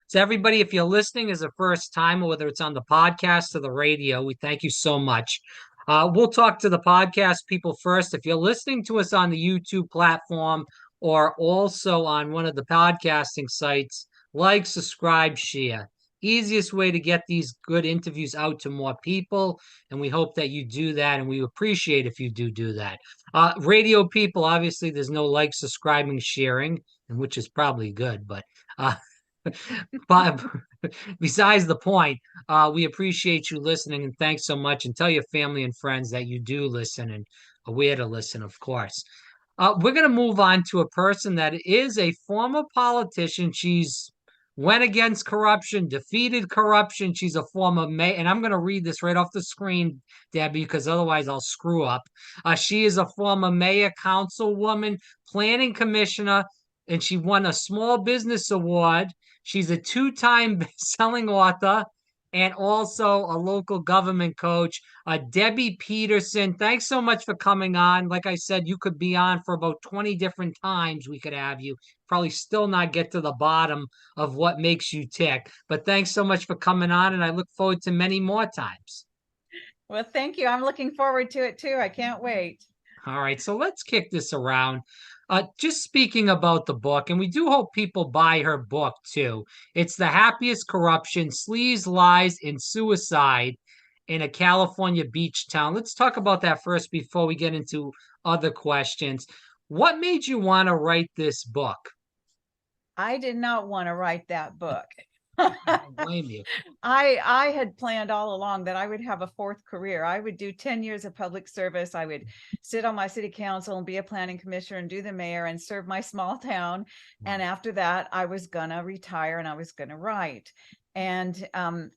So everybody, if you're listening as a first timer, whether it's on the podcast or the radio, we thank you so much. We'll talk to the podcast people first. If you're listening to us on the YouTube platform or also on one of the podcasting sites, like, subscribe, share. Easiest way to get these good interviews out to more people. And we hope that you do that. And we appreciate if you do that. Radio people, obviously, there's no like, subscribing, sharing, and which is probably good, but uh, but besides the point, we appreciate you listening and thanks so much. And tell your family and friends that you do listen and are where to listen, of course. We're going to move on to a person that is a former politician. She's went against corruption, defeated corruption. She's a former mayor, and I'm going to read this right off the screen, Debbie, because otherwise I'll screw up. She is a former mayor, councilwoman, planning commissioner, and she won a small business award. She's a two-time selling author and also a local government coach. Debbie Peterson, thanks so much for coming on. Like I said, you could be on for about 20 different times. We could have you. Probably still not get to the bottom of what makes you tick. But thanks so much for coming on, and I look forward to many more times. Well, thank you. I'm looking forward to it too. I can't wait. All right, so let's kick this around. Just speaking about the book, and we do hope people buy her book too. It's The Happiest Corruption, Sleaze, Lies, and Suicide in a California beach town. Let's talk about that first before we get into other questions. What made you want to write this book? I did not want to write that book. I don't blame you. I had planned all along that I would have a fourth career. I would do 10 years of public service. I would sit on my city council and be a planning commissioner and do the mayor and serve my small town. And after that, I was gonna retire and I was gonna write. And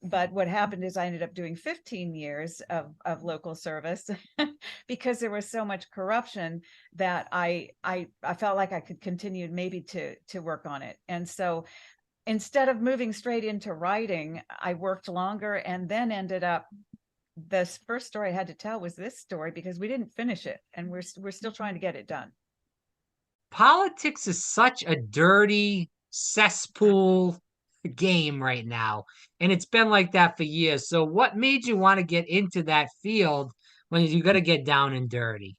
but what happened is I ended up doing 15 years of local service because there was so much corruption that I felt like I could continue maybe to work on it. And so instead of moving straight into writing, I worked longer and then ended up, this first story I had to tell was this story because we didn't finish it and we're still trying to get it done. Politics is such a dirty cesspool game right now, and it's been like that for years. So what made you want to get into that field when you got to get down and dirty?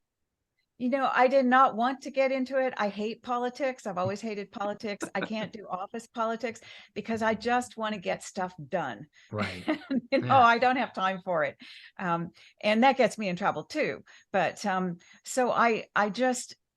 You know, I did not want to get into it. I hate politics. I've always hated politics. I can't do office politics because I just want to get stuff done. Right. You know, Yeah. I don't have time for it. And that gets me in trouble too. But so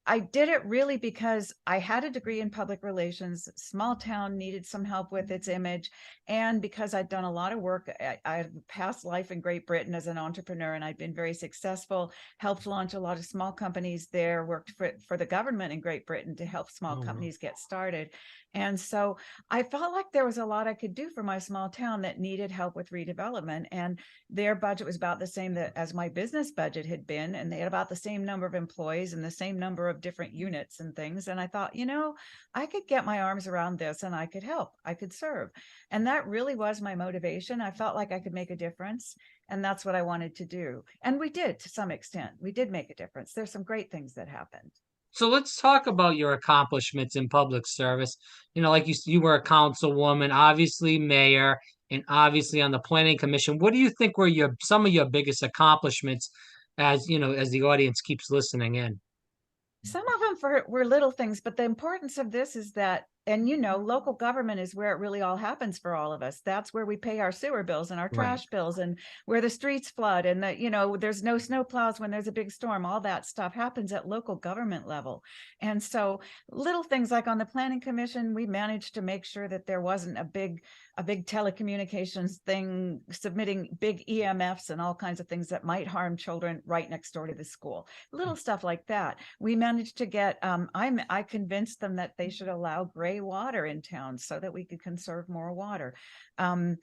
I did it really because I had a degree in public relations. Small town needed some help with its image. And because I'd done a lot of work, I had a past life in Great Britain as an entrepreneur, and I'd been very successful, helped launch a lot of small companies there, worked for the government in Great Britain to help small Oh, companies get started. And so I felt like there was a lot I could do for my small town that needed help with redevelopment. And their budget was about the same as my business budget had been. And they had about the same number of employees and the same number of different units and things. And I thought, you know, I could get my arms around this and I could help, I could serve. And that really was my motivation. I felt like I could make a difference. And that's what I wanted to do. And we did to some extent. We did make a difference. There's some great things that happened. so let's talk about your accomplishments in public service. You know, like you were a councilwoman, obviously mayor, and obviously on the planning commission. What do you think were your some of your biggest accomplishments as you know, as the audience keeps listening in? Some of them were little things, but the importance of this is that, and you know, local government is where it really all happens for all of us. That's where we pay our sewer bills and our Right. trash bills, and where the streets flood, and that, you know, there's no snow plows when there's a big storm. All that stuff happens at local government level. And so little things like on the planning commission, we managed to make sure that there wasn't a big telecommunications thing submitting big EMFs and all kinds of things that might harm children right next door to the school. Little stuff like that. We managed to get, I convinced them that they should allow gray water in town so that we could conserve more water. And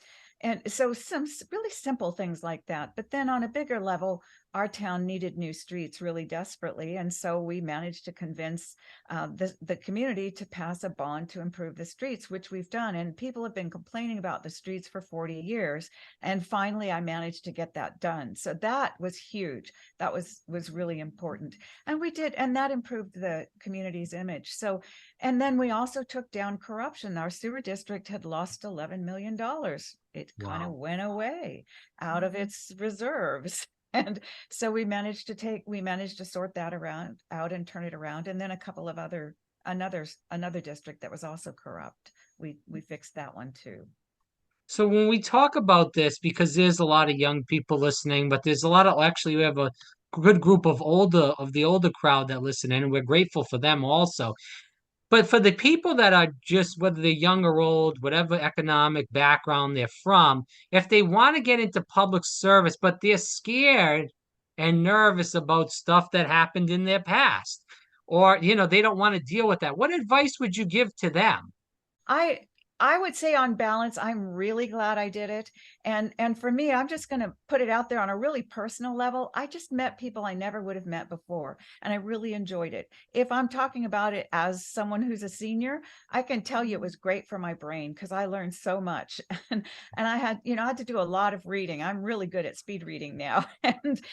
so some really simple things like that. But then on a bigger level, our town needed new streets really desperately. And so we managed to convince the community to pass a bond to improve the streets, which we've done. And people have been complaining about the streets for 40 years. And finally, I managed to get that done. So that was huge. That was really important. And we did, and that improved the community's image. So, and then we also took down corruption. Our sewer district had lost $11 million. It kind of Wow. went away out of its reserves. And so we managed to sort that around out and turn it around. And then a couple of another district that was also corrupt. We fixed that one too. So when we talk about this, because there's a lot of young people listening, but there's a lot of actually we have a good group of the older crowd that listen in, and we're grateful for them also. But for the people that are just, whether they're young or old, whatever economic background they're from, if they want to get into public service, but they're scared and nervous about stuff that happened in their past, or, they don't want to deal with that, what advice would you give to them? I I would say on balance, I'm really glad I did it. And for me, I'm just going to put it out there on a really personal level. I just met people I never would have met before, and I really enjoyed it. If I'm talking about it as someone who's a senior, I can tell you it was great for my brain because I learned so much. And I had, I had to do a lot of reading. I'm really good at speed reading now. And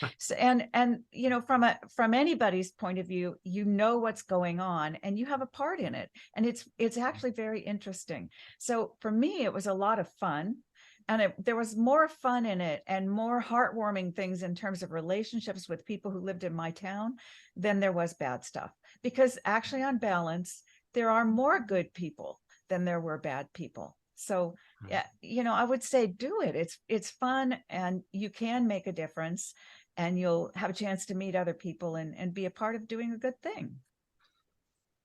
from anybody's point of view, you know what's going on and you have a part in it. And it's actually very interesting. So for me, it was a lot of fun. And there was more fun in it and more heartwarming things in terms of relationships with people who lived in my town than there was bad stuff. Because actually, on balance, there are more good people than there were bad people. So, yeah, I would say do it. It's fun and you can make a difference and you'll have a chance to meet other people and be a part of doing a good thing.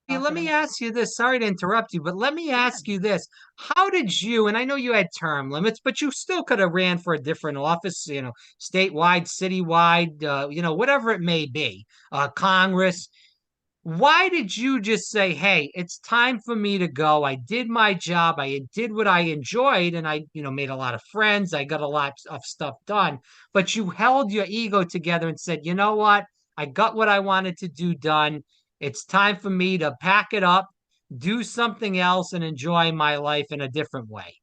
Hey, Not let that me I'm, ask you this. Sorry to interrupt you, but let me yeah. ask you this. How did you, and I know you had term limits, but you still could have ran for a different office, statewide, citywide, whatever it may be, Congress. Why did you just say, hey, it's time for me to go? I did my job. I did what I enjoyed, and I, made a lot of friends. I got a lot of stuff done. But you held your ego together and said, you know what? I got what I wanted to do done. It's time for me to pack it up, do something else, and enjoy my life in a different way.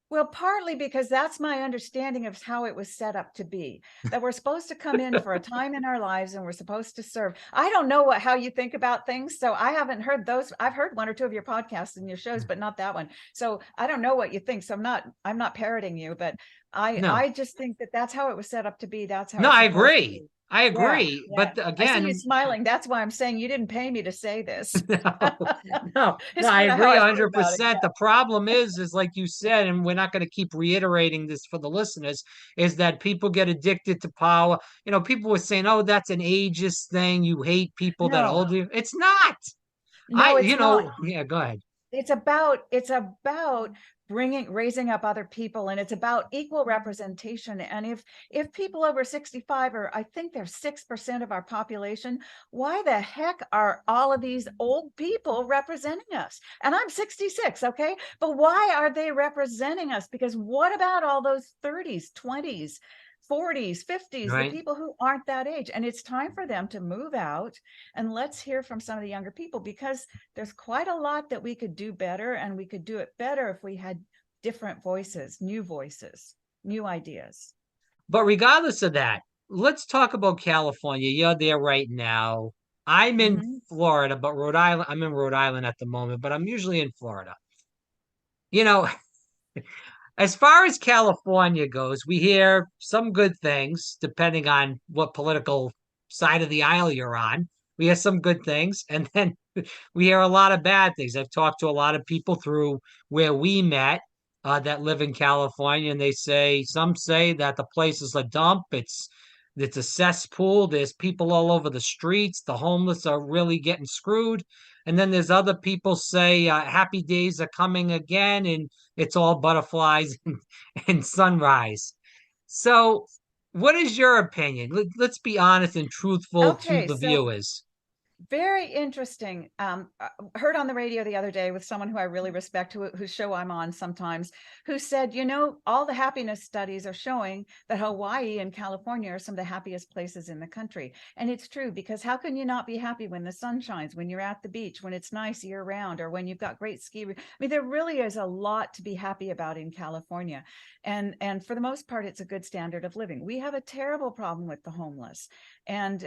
Well, partly because that's my understanding of how it was set up to be, that we're supposed to come in for a time in our lives and we're supposed to serve. I don't know how you think about things. So I haven't heard those. I've heard one or two of your podcasts and your shows, but not that one. So I don't know what you think. So I'm not parroting you, but No, I just think that that's how it was set up to be. That's how no, it's I supposed to agree. be. I Yeah. agree. Yeah. But I see you again, smiling. That's why I'm saying you didn't pay me to say this. no, no, It's I kind of how agree I feel about it. 100%. The problem is like you said, and we're not going to keep reiterating this for the listeners, is that people get addicted to power. People were saying, oh, that's an ageist thing. You hate people that are No, older. It's not. no, it's not. Yeah, go ahead. It's about raising up other people, and it's about equal representation. And if people over 65 are, I think they're 6% of our population, why the heck are all of these old people representing us? And I'm 66, okay, but why are they representing us? Because what about all those 30s, 20s, 40s, 50s, the Right. people who aren't that age? And it's time for them to move out, and let's hear from some of the younger people, because there's quite a lot that we could do better, and we could do it better if we had different voices, new ideas. But regardless of that, let's talk about California. You're there right now. I'm in Mm-hmm. Florida, but Rhode Island, I'm in Rhode Island at the moment, but I'm usually in Florida. You know, as far as California goes, we hear some good things depending on what political side of the aisle you're on. We hear some good things, and then we hear a lot of bad things. I've talked to a lot of people through where we met that live in California, and some say that the place is a dump. It's a cesspool. There's people all over the streets. The homeless are really getting screwed. And then there's other people say happy days are coming again, and it's all butterflies and sunrise. So, what is your opinion? Let's be honest and truthful to Okay, the so viewers. Very interesting. Heard on the radio the other day with someone who I really respect, whose show I'm on sometimes, who said, all the happiness studies are showing that Hawaii and California are some of the happiest places in the country. And it's true, because how can you not be happy when the sun shines, when you're at the beach, when it's nice year round, or when you've got great ski? I mean, there really is a lot to be happy about in California. And for the most part, it's a good standard of living. We have a terrible problem with the homeless. And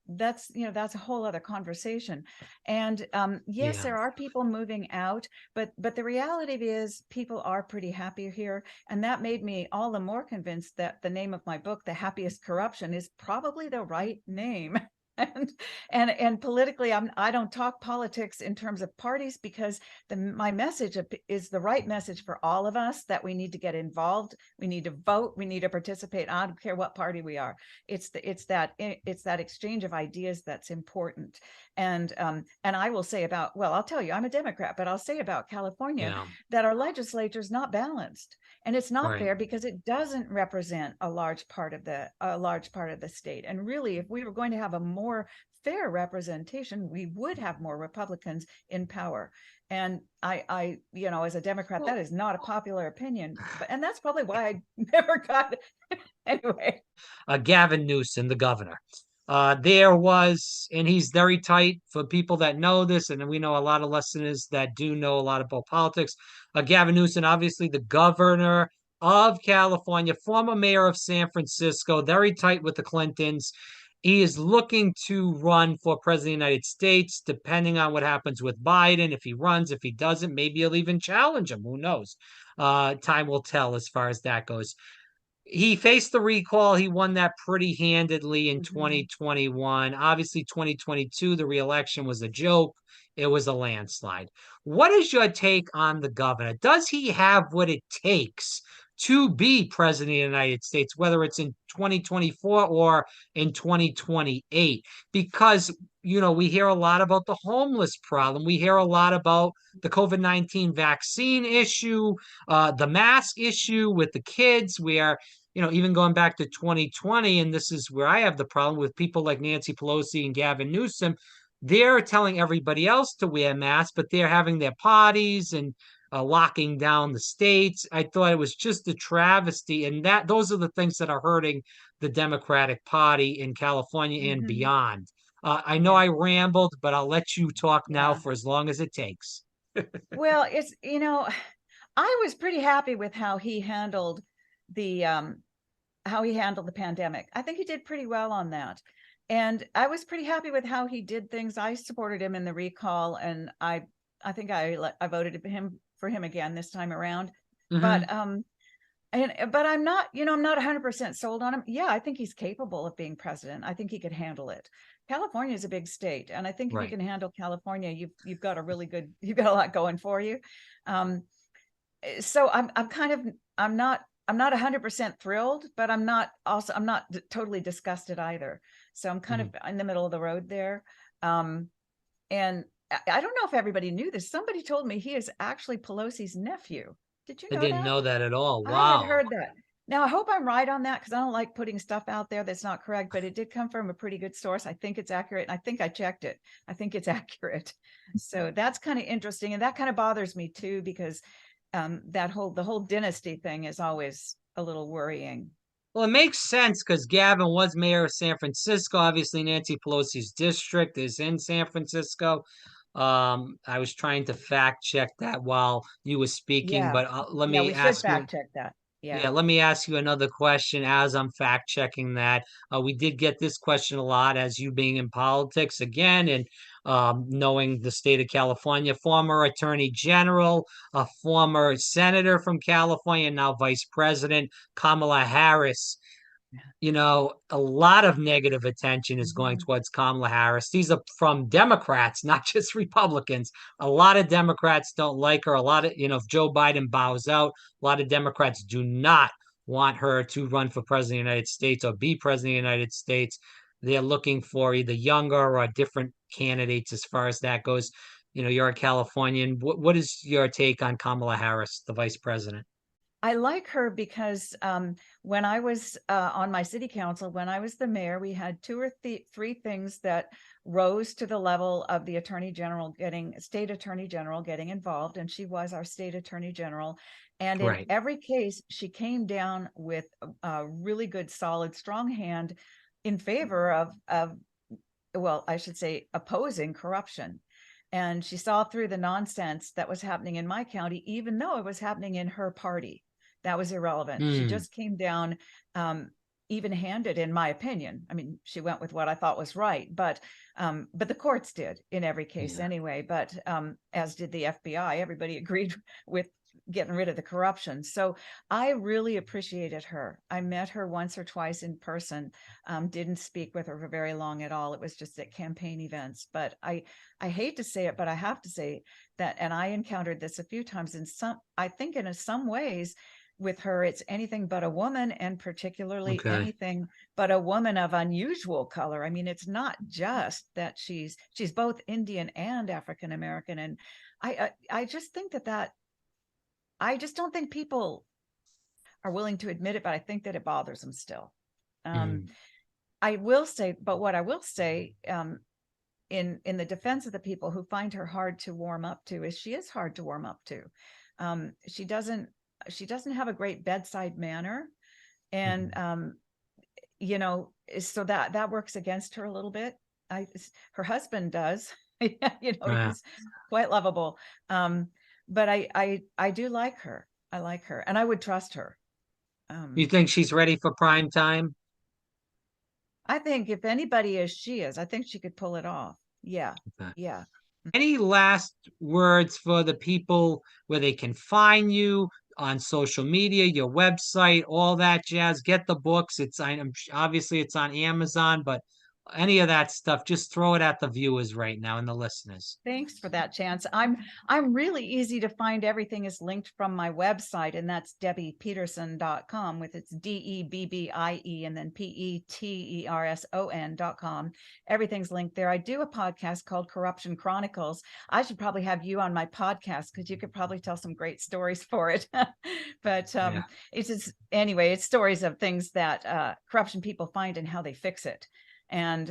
that's a whole other conversation. And yes, Yeah, there are people moving out, but the reality is people are pretty happy here. And that made me all the more convinced that the name of my book, The Happiest Corruption, is probably the right name. and and politically, I don't talk politics in terms of parties, because my message is the right message for all of us, that we need to get involved, we need to vote, we need to participate. I don't care what party we are. It's that exchange of ideas that's important. And I will say I'll tell you, I'm a Democrat, but I'll say about California yeah, that our legislature is not balanced. And it's not right. fair, because it doesn't represent a large part of the state. And really, if we were going to have a more fair representation, we would have more Republicans in power. And as a Democrat, that Well, is not a popular opinion, and that's probably why I never got it. Anyway. Gavin Newsom, the governor. There was, and he's very tight for people that know this, and we know a lot of listeners that do know a lot about politics. Gavin Newsom, obviously the governor of California, former mayor of San Francisco, very tight with the Clintons. He is looking to run for president of the United States, depending on what happens with Biden. If he runs, if he doesn't, maybe he'll even challenge him. Who knows? Time will tell as far as that goes. He faced the recall. He won that pretty handedly in Mhm. 2021. Obviously, 2022, the reelection was a joke. It was a landslide. What is your take on the governor? Does he have what it takes to be president of the United States, whether it's in 2024 or in 2028? Because, we hear a lot about the homeless problem. We hear a lot about the COVID-19 vaccine issue, the mask issue with the kids, where even going back to 2020, and this is where I have the problem with people like Nancy Pelosi and Gavin Newsom. They're telling everybody else to wear masks, but they're having their parties and locking down the states. I thought it was just a travesty, and those are the things that are hurting the Democratic Party in California and Mhm. beyond. I know Yeah. I rambled, but I'll let you talk now Yeah. for as long as it takes. Well, I was pretty happy with the how he handled the pandemic. I think he did pretty well on that. And I was pretty happy with how he did things. I supported him in the recall, and I think I voted for him again this time around. Hmm. But but I'm not 100% sold on him. Yeah, I think he's capable of being president. I think he could handle it. California is a big state, and I think if you Right. can handle California, you've got a lot going for you. Um, so I'm not 100% thrilled, but I'm not totally disgusted either. So I'm kind of Mhm. in the middle of the road there. Um, and I don't know if everybody knew this. Somebody told me he is actually Pelosi's nephew. Did you I know didn't that? know that at all. I had Wow. heard that. Now, I hope I'm right on that, because I don't like putting stuff out there that's not correct, but it did come from a pretty good source. I think it's accurate. And I think I checked it. I think it's accurate. So that's kind of interesting. And that kind of bothers me too, because the whole dynasty thing is always a little worrying. Well, it makes sense because Gavin was mayor of San Francisco. Obviously, Nancy Pelosi's district is in San Francisco. I was trying to fact check that while you were speaking, Yeah. but let Yeah, me we should ask you. fact check that. Yeah, Yeah. let me ask you another question as I'm fact checking that. We did get this question a lot as you being in politics again and knowing the state of California, former attorney general, a former senator from California, now vice president, Kamala Harris. A lot of negative attention is going Mhm. towards Kamala Harris. These are from Democrats, not just Republicans. A lot of Democrats don't like her. A lot of, if Joe Biden bows out, a lot of Democrats do not want her to run for president of the United States or be president of the United States. They're looking for either younger or different candidates as far as that goes. You're a Californian. What is your take on Kamala Harris, the vice president? I like her because when I was on my city council, when I was the mayor, we had two or three things that rose to the level of the state attorney general getting involved. And she was our state attorney general. And in Right. every case, she came down with a really good, solid, strong hand in favor of, well, I should say, opposing corruption. And she saw through the nonsense that was happening in my county, even though it was happening in her party. That was irrelevant. She Mm, just came down even-handed, in my opinion. I mean, she went with what I thought was right, but the courts did in every case yeah. anyway. But as did the FBI. Everybody agreed with getting rid of the corruption. So I really appreciated her. I met her once or twice in person. Didn't speak with her for very long at all. It was just at campaign events. But I hate to say it, but I have to say that, and I encountered this a few times I think in some ways with her, it's anything but a woman, and particularly Okay. anything but a woman of unusual color. I mean, it's not just that she's both Indian and African American. And I just think that I just don't think people are willing to admit it, but I think that it bothers them still. Um, Mm, I will say, but what I will say, in the defense of the people who find her hard to warm up to, is she is hard to warm up to. She doesn't have a great bedside manner, and mm, so that works against her a little bit. Her husband does, yeah. he's quite lovable. But I do like her. I like her, and I would trust her. You Um, think she's ready for prime time? I think if anybody is, she is. I think she could pull it off. Yeah, Okay. yeah. Any last words for the people where they can find you on social media, your website, all that jazz? Get the books. Obviously it's on Amazon, but any of that stuff, just throw it at the viewers right now and the listeners. Thanks for that, Chance. I'm really easy to find. Everything is linked from my website, and that's debbiepeterson.com, with its DEBBIE and then PETERSON.com. Everything's linked there. I do a podcast called Corruption Chronicles. I should probably have you on my podcast because you could probably tell some great stories for it. But Yeah. it's just, anyway, it's stories of things that corruption people find and how they fix it. And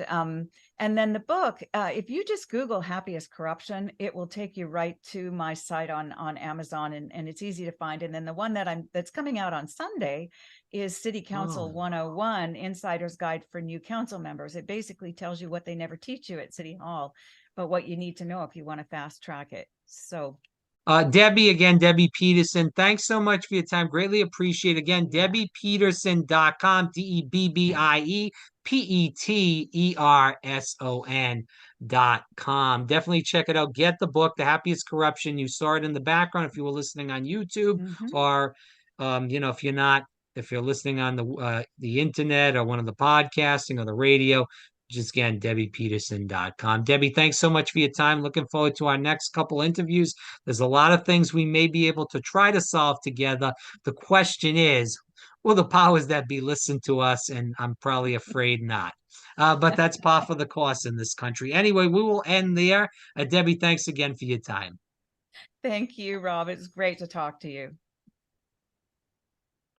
then the book, if you just Google Happiest Corruption, it will take you right to my site on Amazon, and it's easy to find. And then the one that's coming out on Sunday is City Council Oh. 101, Insider's Guide for New Council Members. It basically tells you what they never teach you at City Hall, but what you need to know if you want to fast track it. So Debbie, again, Debbie Peterson, thanks so much for your time. Greatly appreciate it. Again, yeah. DebbiePeterson.com, DebbiePeterson.com. Definitely check it out. Get the book, The Happiest Corruption. You saw it in the background if you were listening on YouTube, Mm-hmm. or if you're not, if you're listening on the internet or one of the podcasting or the radio, just again, DebbiePeterson.com. Debbie, thanks so much for your time. Looking forward to our next couple interviews. There's a lot of things we may be able to try to solve together. The question is, will the powers that be listen to us? And I'm probably afraid not. But that's par for the course in this country. Anyway, we will end there. Debbie, thanks again for your time. Thank you, Rob. It's great to talk to you.